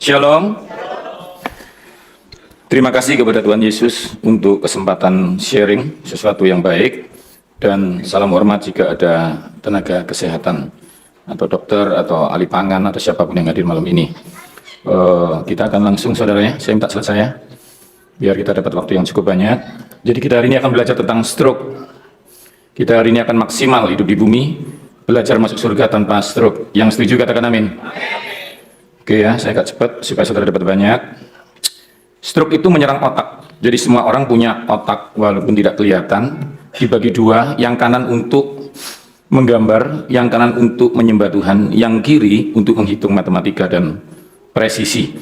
Shalom. Terima kasih kepada Tuhan Yesus untuk kesempatan sharing sesuatu yang baik, dan salam hormat jika ada tenaga kesehatan atau dokter atau ahli pangan atau siapapun yang hadir malam ini. Kita akan langsung, saudara ya, saya minta selesai ya, biar kita dapat waktu yang cukup banyak. Jadi kita hari ini akan belajar tentang stroke. Kita hari ini akan maksimal hidup di bumi, belajar masuk surga tanpa stroke. Yang setuju katakan amin. Oke ya, saya agak cepat supaya saudara dapat banyak. Stroke itu menyerang otak. Jadi semua orang punya otak walaupun tidak kelihatan. Dibagi dua, yang kanan untuk menggambar, yang kanan untuk menyembah Tuhan, yang kiri untuk menghitung matematika dan presisi.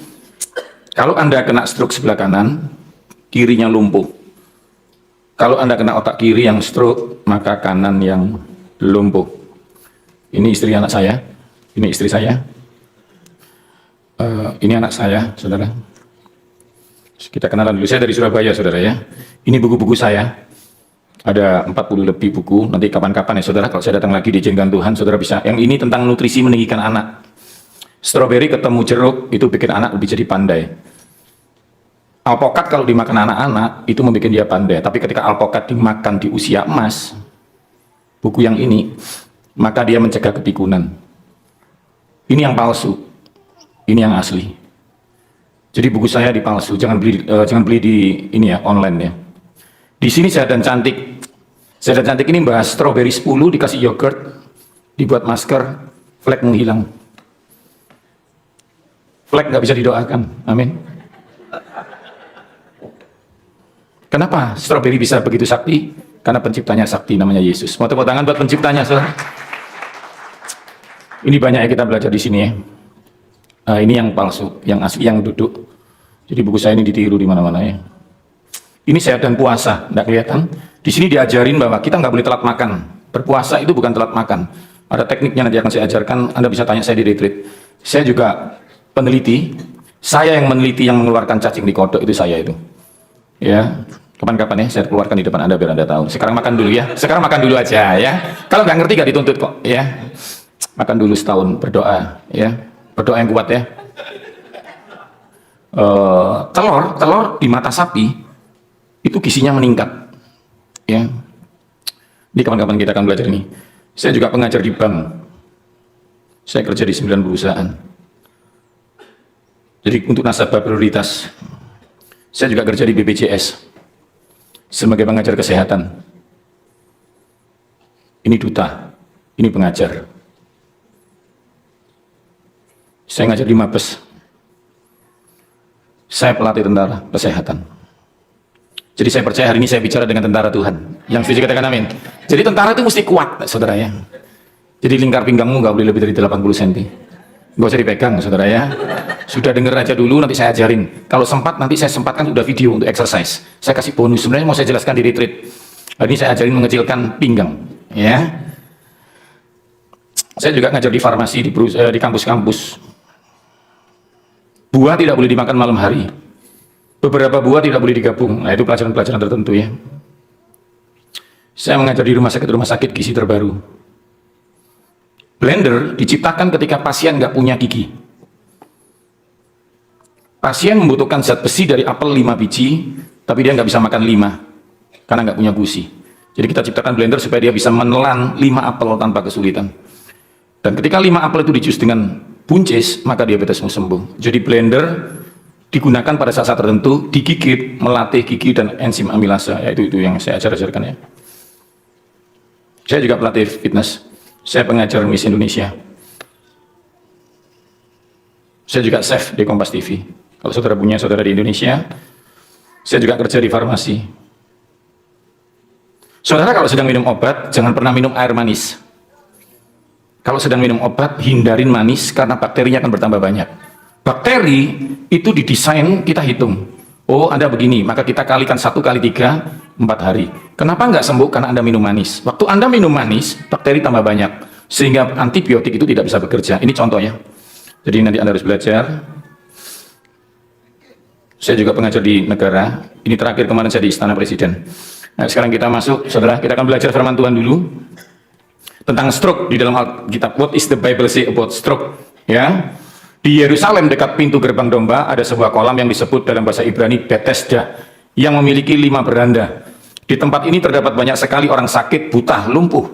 Kalau Anda kena stroke sebelah kanan, kirinya lumpuh. Kalau Anda kena otak kiri yang stroke, maka kanan yang lumpuh. Ini istri anak saya, ini istri saya. Ini anak saya, saudara. Kita kenalan dulu. Saya dari Surabaya, saudara ya. Ini buku-buku saya. Ada 40 lebih buku. Nanti kapan-kapan ya, saudara, kalau saya datang lagi diizinkan Tuhan, saudara bisa. Yang ini tentang nutrisi meninggikan anak. Stroberi ketemu jeruk, itu bikin anak lebih jadi pandai. Alpokat kalau dimakan anak-anak, itu membuat dia pandai. Tapi ketika alpokat dimakan di usia emas, buku yang ini, maka dia mencegah kepikunan. Ini yang palsu. Ini yang asli. Jadi buku saya dipalsu, jangan beli di ini ya, online ya. Di sini saya dan cantik. Saya dan cantik ini bahas stroberi 10 dikasih yogurt, dibuat masker, flek menghilang. Flek nggak bisa didoakan. Amin. Kenapa stroberi bisa begitu sakti? Karena penciptanya sakti, namanya Yesus. Mau tepuk tangan buat penciptanya, saudara. Ini banyak yang kita belajar di sini ya. Ini yang palsu, yang asli yang duduk. Jadi buku saya ini ditiru di mana-mana ya. Ini sehat dan puasa, tidak kelihatan. Di sini diajarin bahwa kita nggak boleh telat makan. Berpuasa itu bukan telat makan. Ada tekniknya, nanti akan saya ajarkan. Anda bisa tanya saya di retreat. Saya juga peneliti. Saya yang meneliti yang mengeluarkan cacing di kodok itu saya itu. Ya, kapan-kapan ya saya keluarkan di depan Anda biar Anda tahu. Sekarang makan dulu ya. Sekarang makan dulu aja ya. Kalau nggak ngerti nggak dituntut kok ya. Makan dulu setahun, berdoa ya. Berdoa yang kuat ya. Telur di mata sapi itu gizinya meningkat ya. Ini kapan-kapan kita akan belajar ini. Saya juga pengajar di bank. Saya kerja di 9 perusahaan. Jadi untuk nasabah prioritas. Saya juga kerja di BPJS sebagai pengajar kesehatan. Ini duta, ini pengajar. Saya ngajar di Mabes. Saya pelatih tentara kesehatan. Jadi saya percaya hari ini saya bicara dengan tentara Tuhan. Yang setuju katakan amin. Jadi tentara itu mesti kuat, saudara ya. Jadi lingkar pinggangmu nggak boleh lebih dari 80 cm. Nggak usah dipegang, saudara ya. Sudah denger aja dulu, nanti saya ajarin. Kalau sempat, nanti saya sempatkan udah video untuk exercise. Saya kasih bonus. Sebenarnya mau saya jelaskan di retreat. Hari ini saya ajarin mengecilkan pinggang. Ya. Saya juga ngajar di farmasi, di kampus-kampus. Buah tidak boleh dimakan malam hari. Beberapa buah tidak boleh digabung. Nah, itu pelajaran-pelajaran tertentu ya. Saya mengajar di rumah sakit gizi terbaru. Blender diciptakan ketika pasien nggak punya gigi. Pasien membutuhkan zat besi dari apel 5 biji, tapi dia nggak bisa makan 5 karena nggak punya gusi. Jadi kita ciptakan blender supaya dia bisa menelan 5 apel tanpa kesulitan. Dan ketika 5 apel itu dijus dengan buncis, maka diabetesmu sembuh. Jadi blender digunakan pada saat-saat tertentu, digigit, melatih gigi dan enzim amilasa. Ya, itu yang saya ajarkan ya. Saya juga pelatih fitness. Saya pengajar Miss Indonesia. Saya juga chef di Kompas TV. Kalau saudara punya saudara di Indonesia, saya juga kerja di farmasi. Saudara kalau sedang minum obat, jangan pernah minum air manis. Kalau sedang minum obat, hindarin manis karena bakterinya akan bertambah banyak. Bakteri itu didesain kita hitung. Oh, Anda begini, maka kita kalikan 1 kali 3, 4 hari. Kenapa nggak sembuh? Karena Anda minum manis. Waktu Anda minum manis, bakteri tambah banyak. Sehingga antibiotik itu tidak bisa bekerja. Ini contohnya. Jadi nanti Anda harus belajar. Saya juga pengajar di negara. Ini terakhir kemarin saya di Istana Presiden. Nah, sekarang kita masuk, saudara, kita akan belajar firman Tuhan dulu. Tentang stroke di dalam Alkitab. What is the Bible say about stroke? Ya, Di Yerusalem dekat pintu gerbang domba ada sebuah kolam yang disebut dalam bahasa Ibrani Bethesda yang memiliki 5 beranda. Di tempat ini terdapat banyak sekali orang sakit, buta, lumpuh,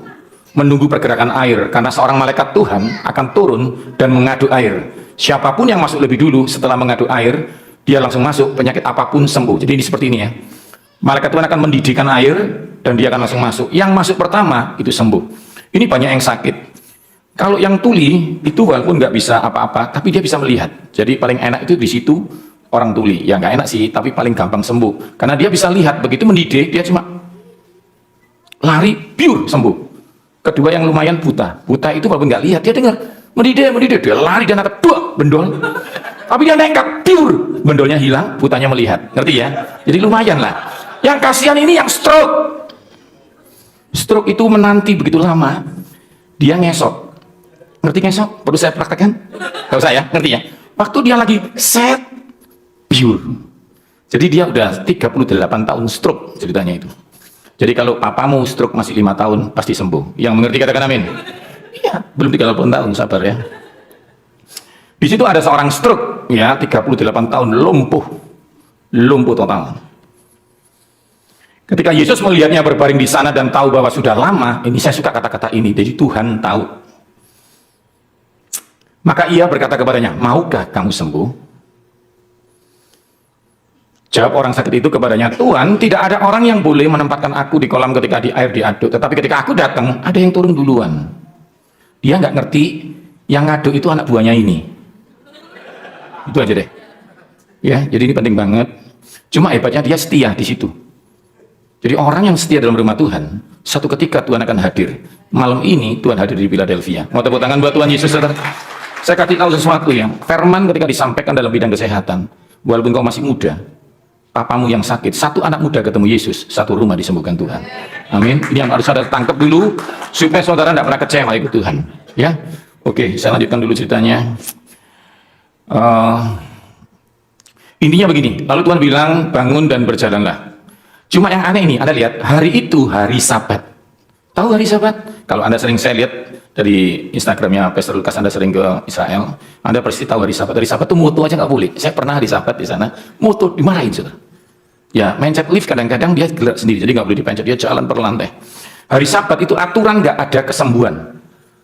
menunggu pergerakan air karena seorang malaikat Tuhan akan turun dan mengaduk air. Siapapun yang masuk lebih dulu setelah mengaduk air, dia langsung masuk, penyakit apapun sembuh. Jadi ini seperti ini ya. Malaikat Tuhan akan mendidihkan air dan dia akan langsung masuk. Yang masuk pertama itu sembuh. Ini banyak yang sakit. Kalau yang tuli itu walaupun nggak bisa apa-apa, tapi dia bisa melihat. Jadi paling enak itu di situ orang tuli. Ya nggak enak sih, tapi paling gampang sembuh. Karena dia bisa lihat, begitu mendidih dia cuma lari, pure sembuh. Kedua yang lumayan buta. Buta itu walaupun nggak lihat, dia dengar mendidih, dia lari dan ada bendol. Tapi dia nekat, pure. Bendolnya hilang, butanya melihat. Ngerti ya? Jadi lumayan lah. Yang kasihan ini yang stroke. Stroke itu menanti begitu lama, dia ngesot. Ngerti ngesot? Perlu saya praktekkan? Gak usah ya, ngerti ya? Waktu dia lagi set, pure. Jadi dia udah 38 tahun stroke ceritanya itu. Jadi kalau papamu stroke masih 5 tahun, pasti sembuh. Yang mengerti katakan amin. Iya, belum 38 tahun, sabar ya. Di situ ada seorang stroke, ya 38 tahun, lumpuh total. Ketika Yesus melihatnya berbaring di sana dan tahu bahwa sudah lama, ini saya suka kata-kata ini, jadi Tuhan tahu. Maka ia berkata kepadanya, maukah kamu sembuh? Jawab orang sakit itu kepadanya, Tuhan, tidak ada orang yang boleh menempatkan aku di kolam ketika di air diaduk, tetapi ketika aku datang, ada yang turun duluan. Dia nggak ngerti, yang ngaduk itu anak buahnya ini. Itu aja deh. Ya, jadi ini penting banget. Cuma hebatnya dia setia di situ. Jadi orang yang setia dalam rumah Tuhan, satu ketika Tuhan akan hadir. Malam ini Tuhan hadir di Philadelphia. Mau tepuk tangan buat Tuhan Yesus, saudara? Saya kasih tahu sesuatu ya. Firman ketika disampaikan dalam bidang kesehatan, walaupun kau masih muda, papamu yang sakit, satu anak muda ketemu Yesus, satu rumah disembuhkan Tuhan. Amin. Ini yang harus saudara tangkap dulu, supaya saudara tidak pernah kecewa ikut Tuhan. Ya, oke. Saya lanjutkan dulu ceritanya. Intinya begini. Lalu Tuhan bilang, bangun dan berjalanlah. Cuma yang aneh ini, Anda lihat, hari itu hari Sabat. Tahu hari Sabat? Kalau Anda sering, saya lihat dari Instagramnya Pastor Lukas, Anda sering ke Israel, Anda pasti tahu hari Sabat. Hari Sabat itu moto aja nggak boleh. Saya pernah hari Sabat di sana, moto dimarahin, saudara. Ya, mencet lift kadang-kadang dia gerak sendiri, jadi nggak boleh dipencet, dia jalan per lantai. Hari Sabat itu aturan nggak ada kesembuhan.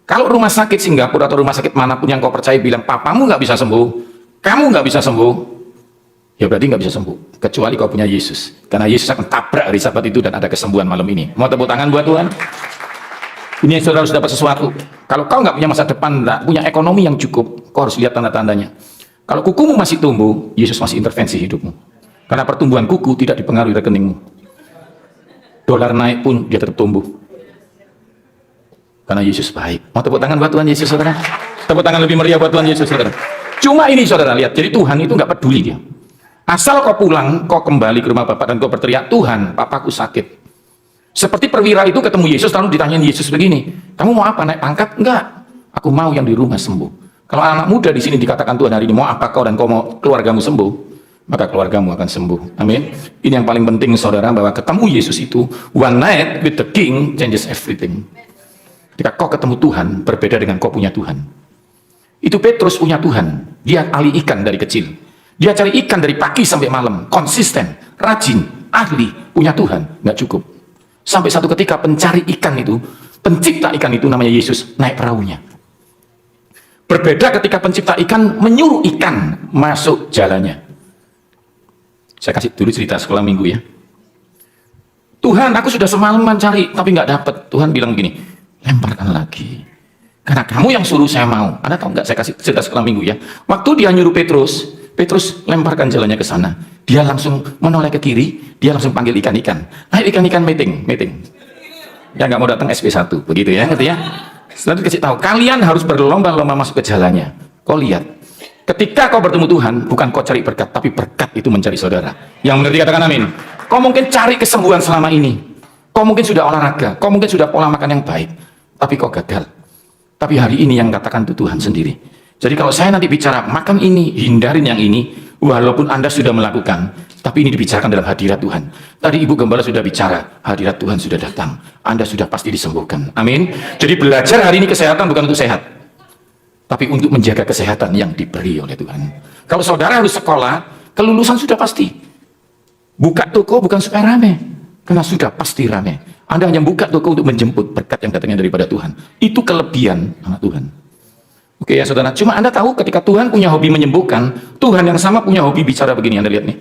Kalau rumah sakit Singapura atau rumah sakit manapun yang kau percaya bilang, papamu nggak bisa sembuh, kamu nggak bisa sembuh, ya berarti nggak bisa sembuh. Kecuali kau punya Yesus. Karena Yesus akan tabrak hari Sabat itu dan ada kesembuhan malam ini. Mau tepuk tangan buat Tuhan? Ini saudara harus dapat sesuatu. Kalau kau nggak punya masa depan, nggak punya ekonomi yang cukup, kau harus lihat tanda-tandanya. Kalau kukumu masih tumbuh, Yesus masih intervensi hidupmu. Karena pertumbuhan kuku tidak dipengaruhi rekeningmu. Dolar naik pun dia tetap tumbuh. Karena Yesus baik. Mau tepuk tangan buat Tuhan Yesus, saudara? Tepuk tangan lebih meriah buat Tuhan Yesus, saudara. Cuma ini saudara lihat, jadi Tuhan itu nggak peduli dia. Asal kau pulang, kau kembali ke rumah Bapak dan kau berteriak, Tuhan, papaku sakit. Seperti perwira itu ketemu Yesus, lalu ditanyain Yesus begini, kamu mau apa, naik pangkat? Enggak, aku mau yang di rumah sembuh. Kalau anak muda di sini dikatakan Tuhan hari ini, mau apa kau dan kau mau keluargamu sembuh, maka keluargamu akan sembuh. Amin. Ini yang paling penting saudara, bahwa ketemu Yesus itu, one night with the King changes everything. Ketika kau ketemu Tuhan, berbeda dengan kau punya Tuhan. Itu Petrus punya Tuhan, dia ahli ikan dari kecil. Dia cari ikan dari pagi sampai malam, konsisten, rajin, ahli, punya Tuhan, nggak cukup. Sampai satu ketika pencari ikan itu, pencipta ikan itu namanya Yesus, naik perahunya. Berbeda ketika pencipta ikan menyuruh ikan masuk jalannya. Saya kasih dulu cerita sekolah minggu ya. Tuhan, aku sudah semalaman cari, tapi nggak dapat. Tuhan bilang gini, lemparkan lagi. Karena kamu yang suruh saya mau. Anda tahu nggak, saya kasih cerita sekolah minggu ya. Waktu dia nyuruh Petrus lemparkan jalannya ke sana. Dia langsung menoleh ke kiri, dia langsung panggil ikan-ikan. Ayo ikan-ikan meeting. Ya nggak mau datang SP1, begitu ya, ngerti ya? Setelah dikasih tahu, kalian harus berlomba-lomba masuk ke jalannya. Kau lihat, ketika kau bertemu Tuhan, bukan kau cari berkat, tapi berkat itu mencari saudara. Yang mengerti katakan amin. Kau mungkin cari kesembuhan selama ini. Kau mungkin sudah olahraga, kau mungkin sudah pola makan yang baik, tapi kau gagal. Tapi hari ini yang katakan itu Tuhan sendiri. Jadi kalau saya nanti bicara, makan ini, hindarin yang ini, walaupun Anda sudah melakukan, tapi ini dibicarakan dalam hadirat Tuhan. Tadi Ibu Gembala sudah bicara, hadirat Tuhan sudah datang. Anda sudah pasti disembuhkan. Amin. Jadi belajar hari ini kesehatan bukan untuk sehat, tapi untuk menjaga kesehatan yang diberi oleh Tuhan. Kalau saudara harus sekolah, kelulusan sudah pasti. Buka toko bukan supaya rame, karena sudah pasti rame. Anda hanya buka toko untuk menjemput berkat yang datangnya daripada Tuhan. Itu kelebihan anak Tuhan. Oke ya saudara, cuma Anda tahu ketika Tuhan punya hobi menyembuhkan, Tuhan yang sama punya hobi bicara begini. Anda lihat nih.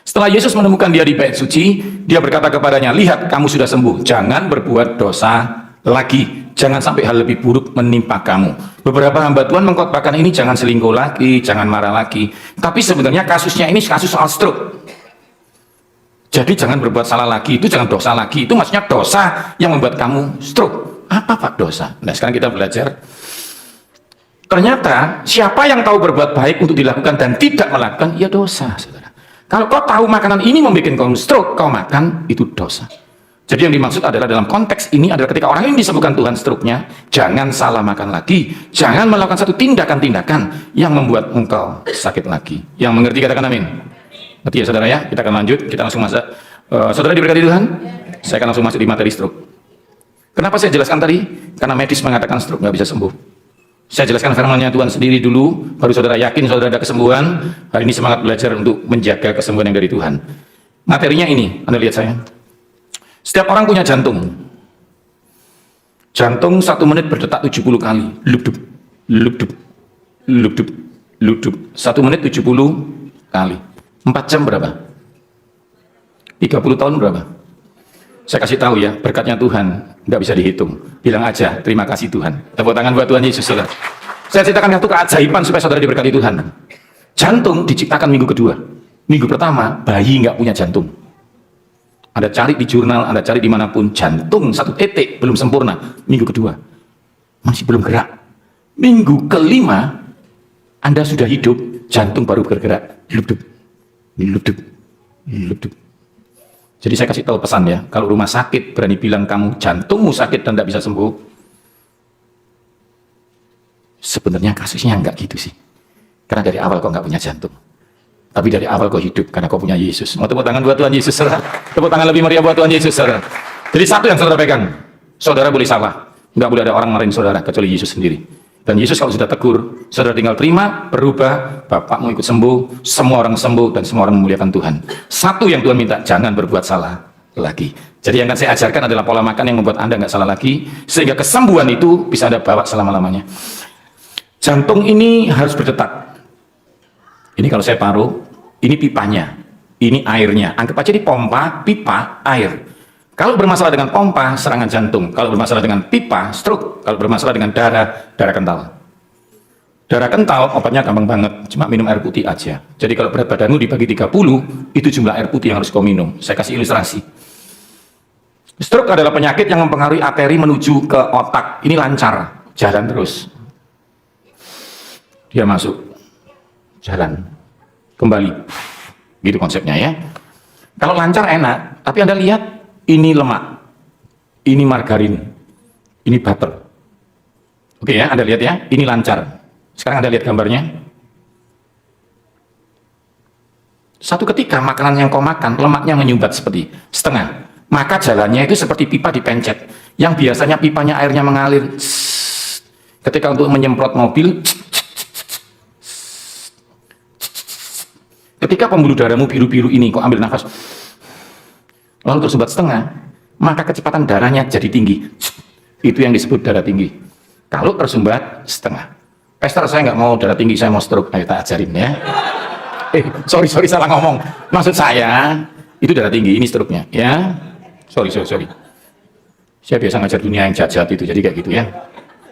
Setelah Yesus menemukan dia di bait suci, dia berkata kepadanya, lihat kamu sudah sembuh, jangan berbuat dosa lagi, jangan sampai hal lebih buruk menimpa kamu. Beberapa hamba Tuhan mengkhotbahkan ini, jangan selingkuh lagi, jangan marah lagi. Tapi sebenarnya kasusnya ini kasus soal stroke. Jadi jangan berbuat salah lagi, itu jangan dosa lagi, itu maksudnya dosa yang membuat kamu stroke. Apa Pak dosa? Nah sekarang kita belajar. Ternyata siapa yang tahu berbuat baik untuk dilakukan dan tidak melakukan, ya dosa saudara. Kalau kau tahu makanan ini membuat kau stroke, kau makan, itu dosa. Jadi yang dimaksud adalah dalam konteks ini adalah ketika orang ini disembuhkan Tuhan stroke-nya, jangan salah makan lagi, jangan melakukan satu tindakan-tindakan yang membuat engkau sakit lagi. Yang mengerti katakan amin. Ngerti ya saudara ya? Kita akan lanjut, kita langsung masuk. Saudara diberkati Tuhan, saya akan langsung masuk di materi stroke. Kenapa saya jelaskan tadi? Karena medis mengatakan stroke nggak bisa sembuh. Saya jelaskan firman-Nya Tuhan sendiri dulu, baru saudara yakin saudara ada kesembuhan. Hari ini semangat belajar untuk menjaga kesembuhan yang dari Tuhan. Materinya ini, Anda lihat saya. Setiap orang punya jantung. Jantung 1 menit berdetak 70 kali. Lubdub, lubdub, lubdub, lubdub. 1 menit 70 kali. 4 jam berapa? 30 tahun berapa? Saya kasih tahu ya, berkatnya Tuhan nggak bisa dihitung. Bilang aja, terima kasih Tuhan. Tepuk tangan buat Tuhan Yesus. Saudara. Saya ceritakan satu keajaiban supaya saudara diberkati Tuhan. Jantung diciptakan minggu kedua. Minggu pertama, bayi nggak punya jantung. Anda cari di jurnal, Anda cari dimanapun, jantung 1 titik belum sempurna. Minggu kedua, masih belum gerak. Minggu kelima, Anda sudah hidup, jantung baru bergerak. Lubdub, lubdub, lubdub. Jadi saya kasih tahu pesan ya, kalau rumah sakit berani bilang kamu jantungmu sakit dan tidak bisa sembuh, sebenarnya kasusnya enggak gitu sih. Karena dari awal kau nggak punya jantung, tapi dari awal kau hidup karena kau punya Yesus. Mau tepuk tangan buat Tuhan Yesus, saudara? Tepuk tangan lebih meriah buat Tuhan Yesus, saudara. Jadi satu yang saudara pegang, saudara boleh salah, nggak boleh ada orang marahin saudara kecuali Yesus sendiri. Dan Yesus kalau sudah tegur, saudara tinggal terima, berubah, Bapakmu ikut sembuh, semua orang sembuh, dan semua orang memuliakan Tuhan. Satu yang Tuhan minta, jangan berbuat salah lagi. Jadi yang akan saya ajarkan adalah pola makan yang membuat Anda nggak salah lagi, sehingga kesembuhan itu bisa Anda bawa selama-lamanya. Jantung ini harus berdetak. Ini kalau saya paruh, ini pipanya, ini airnya. Anggap aja di pompa, pipa, air. Kalau bermasalah dengan pompa, serangan jantung. Kalau bermasalah dengan pipa, stroke. Kalau bermasalah dengan darah, darah kental. Darah kental, obatnya gampang banget. Cuma minum air putih aja. Jadi kalau berat badanmu dibagi 30, itu jumlah air putih yang harus kau minum. Saya kasih ilustrasi. Stroke adalah penyakit yang mempengaruhi arteri menuju ke otak. Ini lancar, jalan terus. Dia masuk, jalan, kembali. Gitu konsepnya ya. Kalau lancar enak, tapi Anda lihat, ini lemak, ini margarin, ini butter. Oke ya, Anda lihat ya, ini lancar. Sekarang Anda lihat gambarnya. Satu ketika makanan yang kau makan, lemaknya menyumbat seperti setengah. Maka jalannya itu seperti pipa dipencet. Yang biasanya pipanya airnya mengalir. Ketika untuk menyemprot mobil, ketika pembuluh darahmu biru-biru ini, kau ambil nafas, lalu tersumbat setengah, maka kecepatan darahnya jadi tinggi. Itu yang disebut darah tinggi. Kalau tersumbat setengah. Pastor, saya nggak mau darah tinggi, saya mau stroke. Ayo tak ajarin ya. Sorry, salah ngomong. Maksud saya, itu darah tinggi, ini stroke-nya. Ya, sorry. Saya biasa ngajar dunia yang jahat itu, jadi kayak gitu ya.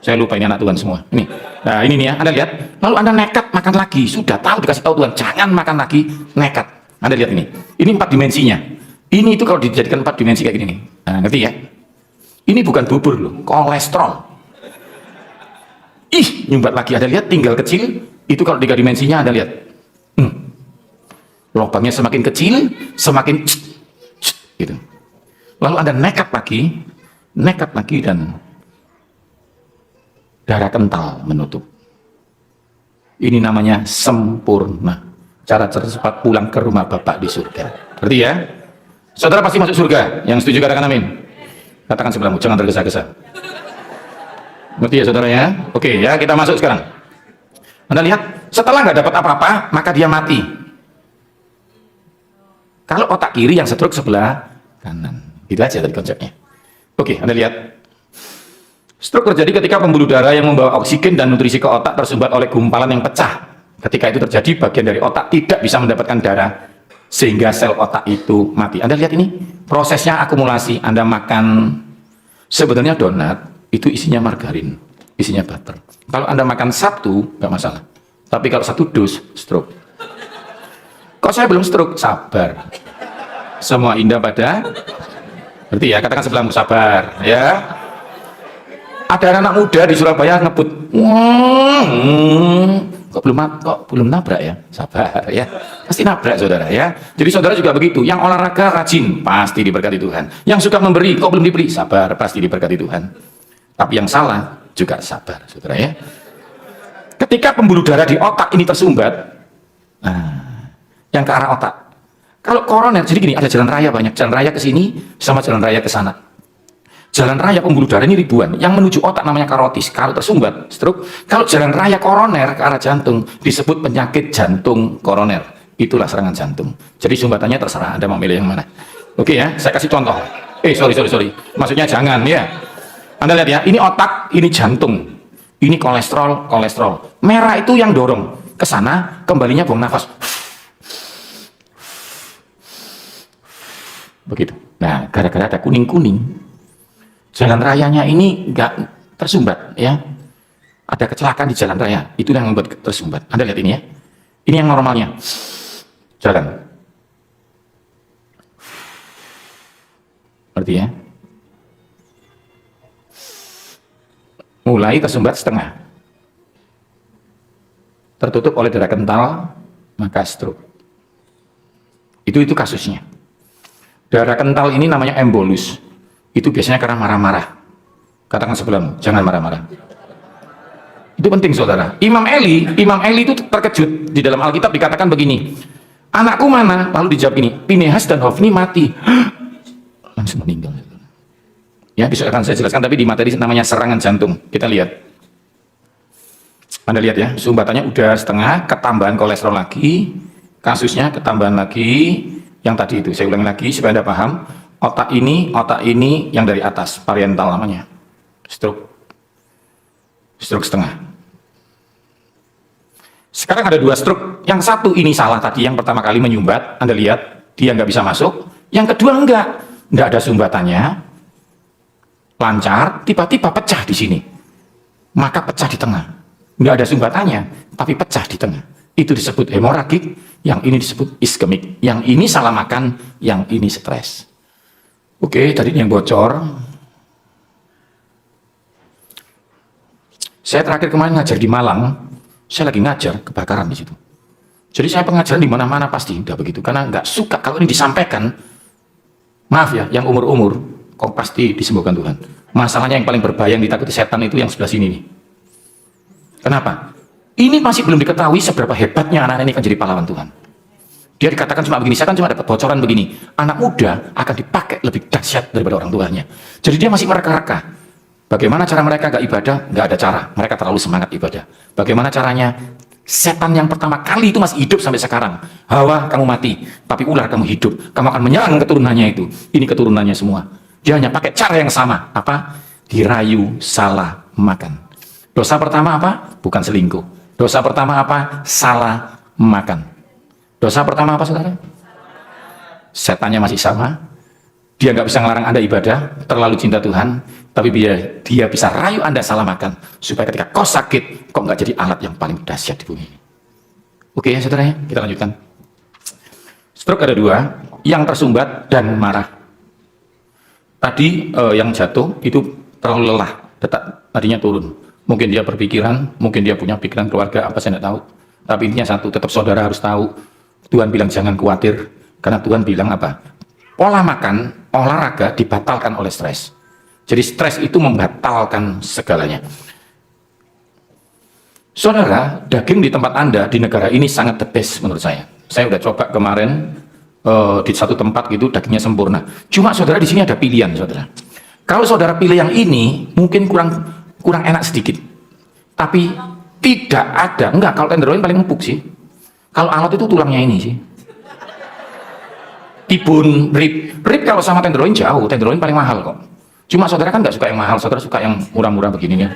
Saya lupa ini anak Tuhan semua. Ini. Nah ini nih ya, Anda lihat. Lalu Anda nekat makan lagi. Sudah tahu, dikasih tahu Tuhan, jangan makan lagi, nekat. Anda lihat ini. Ini 4 dimensinya. Ini itu kalau dijadikan 4 dimensi kayak gini nih. Nah, ngerti ya? Ini bukan bubur loh, kolesterol. Ih, nyumbat lagi. Ada lihat tinggal kecil. Itu kalau 3 dimensinya Anda lihat. Lubangnya semakin kecil, semakin gitu. Lalu Anda nekat lagi dan darah kental menutup. Ini namanya sempurna. Cara cepat pulang ke rumah Bapak di surga. Ngerti ya? Saudara pasti masuk surga. Yang setuju katakan amin. Katakan sebelahmu, jangan tergesa-gesa. Ngerti ya saudara ya? Oke ya, kita masuk sekarang. Anda lihat, setelah nggak dapat apa-apa, maka dia mati. Kalau otak kiri yang stroke sebelah kanan. Itu aja tadi konsepnya. Oke, Anda lihat. Stroke terjadi ketika pembuluh darah yang membawa oksigen dan nutrisi ke otak tersumbat oleh gumpalan yang pecah. Ketika itu terjadi, bagian dari otak tidak bisa mendapatkan darah, sehingga sel otak itu mati. Anda lihat ini, prosesnya akumulasi. Anda makan, sebenarnya donat, itu isinya margarin, isinya butter. Kalau Anda makan satu, nggak masalah. Tapi kalau satu dus, stroke. Kok saya belum stroke? Sabar. Semua indah pada, berarti ya, katakan sebelahmu sabar, ya. Ada anak muda di Surabaya ngebut, kok belum nabrak ya? Sabar ya, pasti nabrak saudara ya. Jadi saudara juga begitu, yang olahraga rajin, pasti diberkati Tuhan. Yang suka memberi, kok belum diberi? Sabar, pasti diberkati Tuhan. Tapi yang salah juga sabar, saudara ya. Ketika pembuluh darah di otak ini tersumbat, yang ke arah otak. Kalau koroner, jadi gini, ada jalan raya banyak, jalan raya ke sini sama jalan raya ke sana. Jalan raya pembuluh darah ini ribuan, yang menuju otak namanya karotis. Kalau tersumbat, stroke. Kalau jalan raya koroner ke arah jantung disebut penyakit jantung koroner. Itulah serangan jantung. Jadi sumbatannya terserah Anda mau milih yang mana. Oke ya, saya kasih contoh. Sorry. Maksudnya jangan ya. Anda lihat ya, ini otak, ini jantung, ini kolesterol. Merah itu yang dorong ke sana, kembalinya buang nafas. Begitu. Nah, gara-gara ada kuning-kuning, jalan rayanya ini nggak tersumbat ya. Ada kecelakaan di jalan raya, itu yang membuat tersumbat. Anda lihat ini ya. Ini yang normalnya. Jalan. Berarti ya. Mulai tersumbat setengah, tertutup oleh darah kental, maka stroke. Itu kasusnya. Darah kental ini namanya embolus. Itu biasanya karena marah-marah. Katakan sebelum, jangan marah-marah. Itu penting saudara. Imam Eli itu terkejut. Di dalam Alkitab dikatakan begini, anakku mana? Lalu dijawab ini, Pinehas dan Hofni mati. Langsung meninggal. Ya, besok akan saya jelaskan, tapi di materi namanya serangan jantung. Kita lihat. Anda lihat ya, sumbatannya udah setengah, ketambahan kolesterol lagi, kasusnya ketambahan lagi, yang tadi itu, saya ulangi lagi supaya Anda paham. Otak ini yang dari atas, parietal namanya. Stroke setengah. Sekarang ada dua stroke. Yang satu ini salah tadi, yang pertama kali menyumbat, Anda lihat, dia nggak bisa masuk. Yang kedua nggak ada sumbatannya, lancar, tiba-tiba pecah di sini, maka pecah di tengah. Nggak ada sumbatannya, tapi pecah di tengah. Itu disebut hemoragik, yang ini disebut iskemik. Yang ini salah makan, yang ini stres. Oke, tadi yang bocor. Saya terakhir kemarin ngajar di Malang, saya lagi ngajar kebakaran di situ. Jadi saya pengajaran di mana-mana pasti udah begitu, karena nggak suka kalau ini disampaikan. Maaf ya, yang umur-umur, kok pasti disembuhkan Tuhan. Masalahnya yang paling berbahaya yang ditakuti setan itu yang sebelah sini nih. Kenapa? Ini masih belum diketahui seberapa hebatnya anak-anak ini akan jadi pahlawan Tuhan. Dia dikatakan cuma begini, setan cuma dapat bocoran begini. Anak muda akan dipakai lebih dahsyat daripada orang tuanya. Jadi dia masih mereka-reka. Bagaimana cara mereka gak ibadah? Gak ada cara. Mereka terlalu semangat ibadah. Bagaimana caranya? Setan yang pertama kali itu masih hidup sampai sekarang. Hawa, kamu mati. Tapi ular, kamu hidup. Kamu akan menyerang keturunannya itu. Ini keturunannya semua. Dia hanya pakai cara yang sama. Apa? Dirayu salah makan. Dosa pertama apa? Bukan selingkuh. Dosa pertama apa? Salah makan. Dosa pertama apa saudara? Setannya masih sama. Dia nggak bisa ngelarang Anda ibadah, terlalu cinta Tuhan, tapi dia bisa rayu Anda salah makan, supaya ketika kau sakit, kau nggak jadi alat yang paling dahsyat di bumi ini. Oke ya saudara ya, kita lanjutkan. Stroke ada dua, yang tersumbat dan marah. Tadi yang jatuh itu terlalu lelah, tadinya turun. Mungkin dia berpikiran, mungkin dia punya pikiran keluarga, apa saya nggak tahu. Tapi intinya satu, tetap saudara harus tahu. Tuhan bilang jangan khawatir, karena Tuhan bilang apa? Pola makan, olahraga dibatalkan oleh stres. Jadi stres itu membatalkan segalanya. Saudara, daging di tempat Anda, di negara ini sangat the best menurut saya. Saya udah coba kemarin di satu tempat gitu, dagingnya sempurna. Cuma saudara di sini ada pilihan saudara. Kalau saudara pilih yang ini, mungkin kurang kurang enak sedikit. Tapi tidak ada, enggak, kalau tenderloin paling empuk sih. Kalau alot itu tulangnya ini sih. Tibun, rib kalau sama tenderloin jauh, tenderloin paling mahal kok. Cuma saudara kan nggak suka yang mahal, saudara suka yang murah-murah begini nih.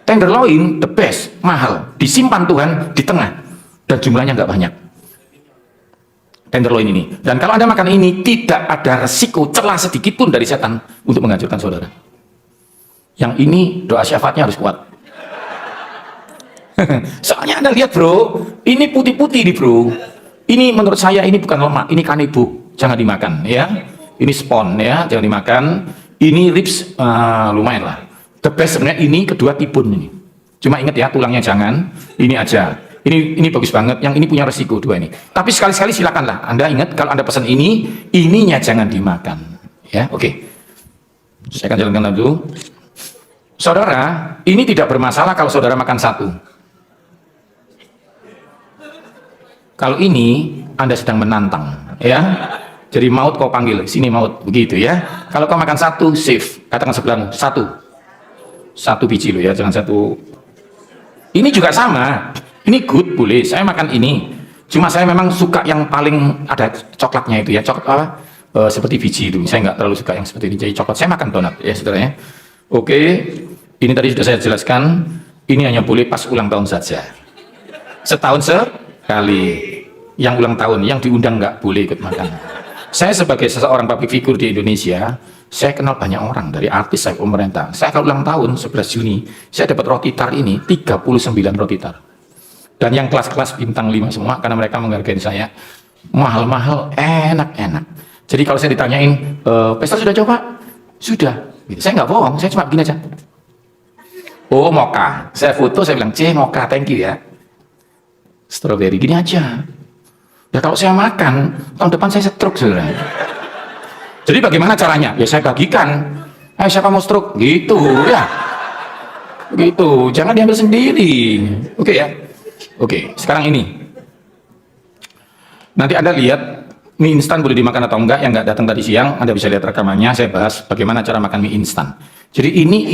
Tenderloin the best, mahal, disimpan Tuhan di tengah, dan jumlahnya nggak banyak. Tenderloin ini, dan kalau Anda makan ini tidak ada resiko celah sedikit pun dari setan untuk menghancurkan saudara. Yang ini doa syafaatnya harus kuat. Soalnya Anda lihat bro, ini putih-putih nih bro. Ini menurut saya ini bukan lemak, ini kanibuk, jangan dimakan ya. Ini spon ya, jangan dimakan. Ini ribs lumayan lah. The best sebenarnya ini kedua tibun ini. Cuma ingat ya, tulangnya jangan. Ini aja. Ini bagus banget. Yang ini punya resiko dua ini. Tapi sekali-sekali silakanlah. Anda ingat kalau Anda pesan ini, ininya jangan dimakan. Ya, oke. Saya akan jalankan dulu. Saudara, ini tidak bermasalah kalau saudara makan satu. Kalau ini Anda sedang menantang, ya. Jadi maut kau panggil, sini maut, begitu ya. Kalau kau makan satu, safe. Katakan sebelahmu, satu biji lo ya, jangan satu. Ini juga sama. Ini good, boleh. Saya makan ini. Cuma saya memang suka yang paling ada coklatnya itu ya. Coklat apa? Seperti biji itu. Saya nggak terlalu suka yang seperti ini. Jadi coklat. Saya makan donat ya, saudara ya. Oke. Ini tadi sudah saya jelaskan. Ini hanya boleh pas ulang tahun saja. Setahun sekali. Yang ulang tahun, yang diundang nggak boleh ikut makan. Saya sebagai seseorang public figure di Indonesia, saya kenal banyak orang dari artis sampai pemerintah. Saya kalau ulang tahun 11 Juni, saya dapat roti tar ini 39 roti tar. Dan yang kelas-kelas bintang 5 semua, karena mereka menghargai saya. Mahal-mahal, enak-enak. Jadi kalau saya ditanyain, pesta sudah coba? Sudah. Saya nggak bohong, saya cuma begini aja. Oh, mocha. Saya foto, saya bilang, mocha, thank you ya. Strawberry, gini aja. Ya kalau saya makan, tahun depan saya stroke, saudara. Jadi bagaimana caranya? Ya saya bagikan. Siapa mau stroke? Gitu, ya. Gitu, jangan diambil sendiri. Oke ya. Oke, sekarang ini. Nanti Anda lihat mie instan boleh dimakan atau enggak, yang enggak datang tadi siang, Anda bisa lihat rekamannya, saya bahas bagaimana cara makan mie instan. Jadi ini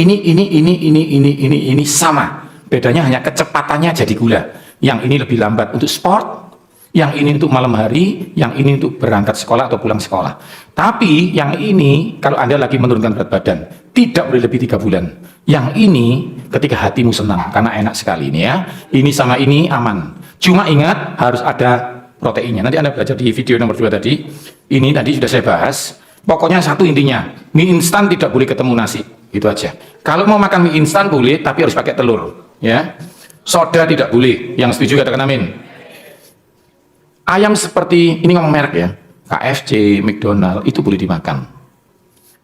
sama. Bedanya hanya kecepatannya jadi gula. Yang ini lebih lambat untuk sport, yang ini untuk malam hari, yang ini untuk berangkat sekolah atau pulang sekolah. Tapi yang ini kalau Anda lagi menurunkan berat badan, tidak boleh lebih 3 bulan. Yang ini ketika hatimu senang, karena enak sekali ini ya. Ini sama ini aman. Cuma ingat harus ada proteinnya. Nanti Anda belajar di video nomor 2 tadi. Ini tadi sudah saya bahas. Pokoknya satu intinya, mie instan tidak boleh ketemu nasi. Itu aja. Kalau mau makan mie instan boleh, tapi harus pakai telur. Ya. Soda tidak boleh. Yang setuju katakan amin. Ayam seperti, ini ngomong merek ya, KFC, McDonald, itu boleh dimakan.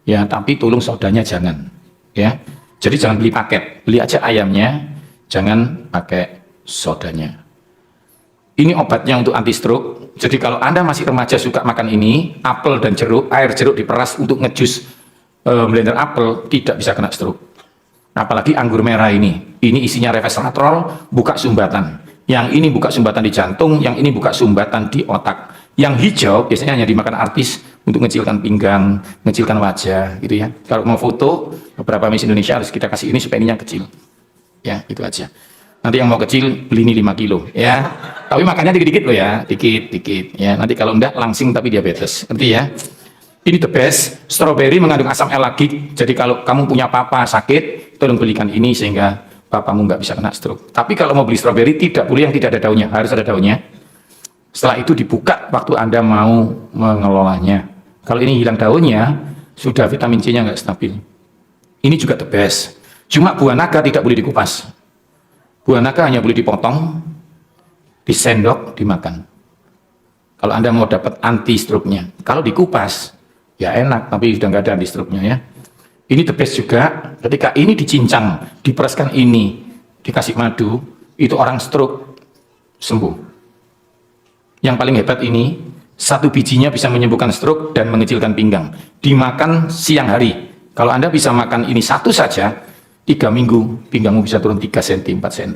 Ya, tapi tolong sodanya jangan. Ya, jadi jangan beli paket, beli aja ayamnya, jangan pakai sodanya. Ini obatnya untuk anti stroke. Jadi kalau Anda masih remaja suka makan ini, apel dan jeruk, air jeruk diperas untuk ngejus blender apel, tidak bisa kena stroke. Apalagi anggur merah ini isinya resveratrol, buka sumbatan. Yang ini buka sumbatan di jantung, yang ini buka sumbatan di otak. Yang hijau biasanya hanya dimakan artis untuk ngecilkan pinggang, ngecilkan wajah, gitu ya. Kalau mau foto, beberapa Miss Indonesia harus kita kasih ini supaya ininya kecil. Ya, itu aja. Nanti yang mau kecil, beli ini 5 kilo, ya. Tapi makannya dikit-dikit loh ya, dikit-dikit. Ya, nanti kalau enggak langsing tapi diabetes, ngerti ya. Ini the best. Strawberry mengandung asam elagik. Jadi kalau kamu punya papa sakit, tolong belikan ini sehingga papamu nggak bisa kena stroke. Tapi kalau mau beli strawberry tidak boleh yang tidak ada daunnya, harus ada daunnya. Setelah itu dibuka waktu Anda mau mengelolanya. Kalau ini hilang daunnya, sudah vitamin C-nya nggak stabil. Ini juga the best. Cuma buah naga tidak boleh dikupas. Buah naga hanya boleh dipotong, disendok, dimakan. Kalau Anda mau dapat anti stroke-nya. Kalau dikupas, ya enak, tapi sudah nggak ada anti stroke-nya ya. Ini the best juga, ketika ini dicincang, diperaskan ini, dikasih madu, itu orang stroke sembuh. Yang paling hebat ini, satu bijinya bisa menyembuhkan stroke dan mengecilkan pinggang. Dimakan siang hari. Kalau Anda bisa makan ini satu saja, 3 minggu, pinggangmu bisa turun 3 cm, 4 cm.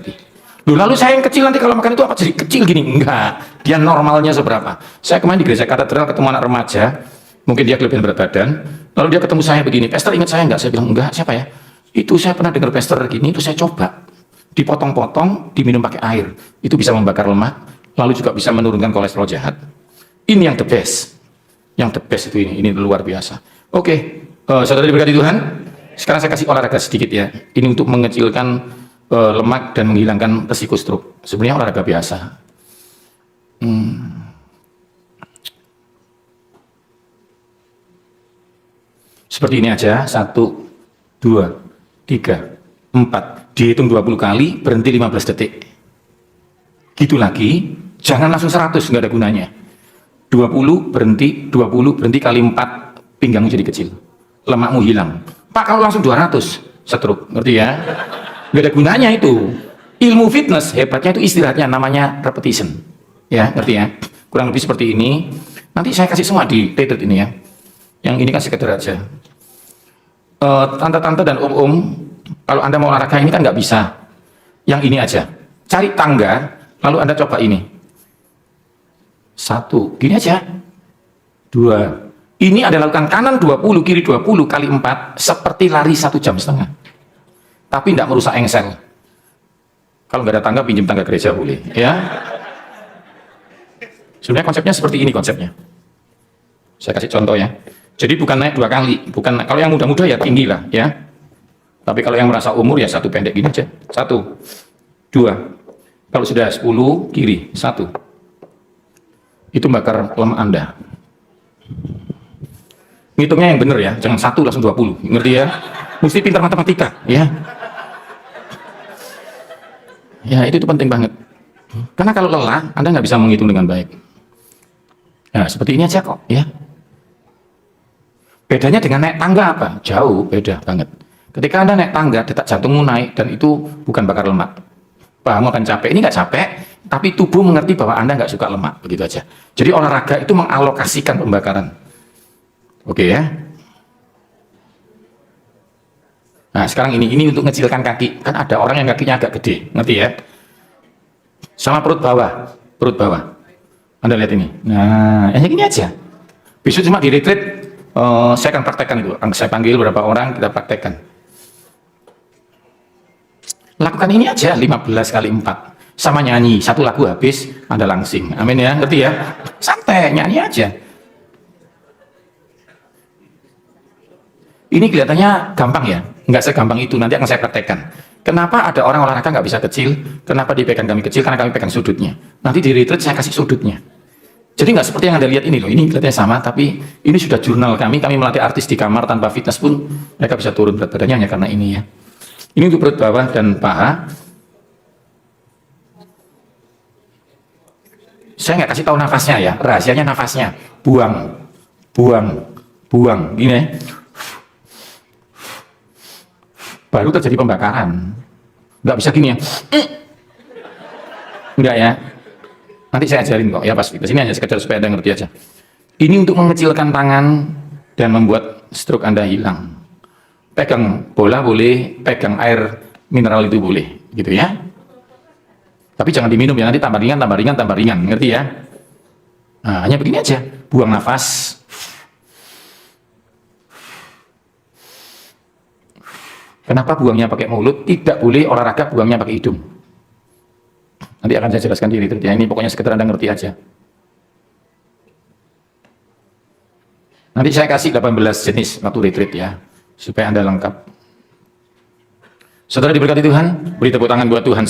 Loh, lalu saya yang kecil nanti kalau makan itu apa jadi kecil gini? Enggak, dia normalnya seberapa. Saya kemarin di gereja katedral ketemu anak remaja, mungkin dia kelebihan berat badan, lalu dia ketemu saya begini, Pastor ingat saya enggak? Saya bilang enggak, siapa ya? Itu saya pernah dengar pastor gini, itu saya coba. Dipotong-potong, diminum pakai air. Itu bisa membakar lemak, lalu juga bisa menurunkan kolesterol jahat. Ini yang the best. Yang the best itu ini luar biasa. Oke, saudara diberkati Tuhan. Sekarang saya kasih olahraga sedikit ya. Ini untuk mengecilkan lemak dan menghilangkan resiko stroke. Sebenarnya olahraga biasa. Seperti ini aja, 1, 2, 3, 4. Dihitung 20 kali, berhenti 15 detik. Gitu lagi, jangan langsung 100, nggak ada gunanya. 20 berhenti kali 4, pinggangmu jadi kecil. Lemakmu hilang. Pak, kalau langsung 200, stroke, ngerti ya? Nggak ada gunanya itu. Ilmu fitness, hebatnya itu istirahatnya, namanya repetition. Ya, ngerti ya? Kurang lebih seperti ini. Nanti saya kasih semua di retreat ini ya. Yang ini kan sekedar aja. Tante-tante dan om-om, kalau Anda mau olahraga ini kan nggak bisa. Yang ini aja. Cari tangga, lalu Anda coba ini. 1, gini aja. 2. Ini Anda lakukan kanan 20, kiri 20 kali 4, seperti lari 1,5 jam. Tapi tidak merusak engsel. Kalau nggak ada tangga, pinjam tangga gereja boleh. Ya. Sebenarnya konsepnya seperti ini konsepnya. Saya kasih contoh ya. Jadi bukan naik 2 kali, bukan kalau yang muda-muda ya tinggi lah ya. Tapi kalau yang merasa umur ya 1 pendek gini aja. 1, 2. Kalau sudah 10 kiri 1. Itu bakar lemak Anda. Ngitungnya yang benar ya, jangan 1 langsung 20. Ngerti ya? Mesti pintar matematika ya. Ya itu penting banget. Karena kalau lelah Anda nggak bisa menghitung dengan baik. Nah seperti ini aja kok ya. Bedanya dengan naik tangga apa? Jauh, beda banget. Ketika Anda naik tangga, detak jantungmu naik, dan itu bukan bakar lemak. Pahamu akan capek. Ini nggak capek, tapi tubuh mengerti bahwa Anda nggak suka lemak. Begitu aja. Jadi olahraga itu mengalokasikan pembakaran. Oke ya. Nah sekarang ini untuk ngecilkan kaki. Kan ada orang yang kakinya agak gede, ngerti ya? Sama perut bawah. Perut bawah. Anda lihat ini. Nah, yang gini aja. Besok cuma di retreat. Saya akan praktekkan itu. Saya panggil beberapa orang, kita praktekkan. Lakukan ini aja 15 kali 4. Sama nyanyi, 1 lagu habis, Anda langsing. Amin ya, ngerti ya? Santai, nyanyi aja. Ini kelihatannya gampang ya? Nggak segampang itu, nanti akan saya praktekkan. Kenapa ada orang olahraga nggak bisa kecil? Kenapa dipegang kami kecil? Karena kami pegang sudutnya. Nanti di retreat saya kasih sudutnya. Jadi nggak seperti yang Anda lihat ini loh, ini kelihatannya sama, tapi ini sudah jurnal kami melatih artis di kamar tanpa fitness pun, mereka bisa turun berat badannya hanya karena ini ya. Ini untuk perut bawah dan paha. Saya nggak kasih tahu nafasnya ya, rahasianya nafasnya. Buang, buang, buang, gini ya. Baru terjadi pembakaran. Nggak bisa gini ya. Enggak ya. Nanti saya ajarin kok ya pas di sini hanya sekedar supaya Anda ngerti aja. Ini untuk mengecilkan tangan dan membuat stroke Anda hilang. Pegang bola boleh, pegang air mineral itu boleh, gitu ya. Tapi jangan diminum ya, nanti tambah ringan, tambah ringan, tambah ringan, ngerti ya? Nah, hanya begini aja, buang nafas. Kenapa buangnya pakai mulut? Tidak boleh olahraga buangnya pakai hidung. Nanti akan saya jelaskan di retreat ya. Ini pokoknya sekedar Anda ngerti aja. Nanti saya kasih 18 jenis waktu retreat ya, supaya Anda lengkap. Saudara diberkati Tuhan, beri tepuk tangan buat Tuhan.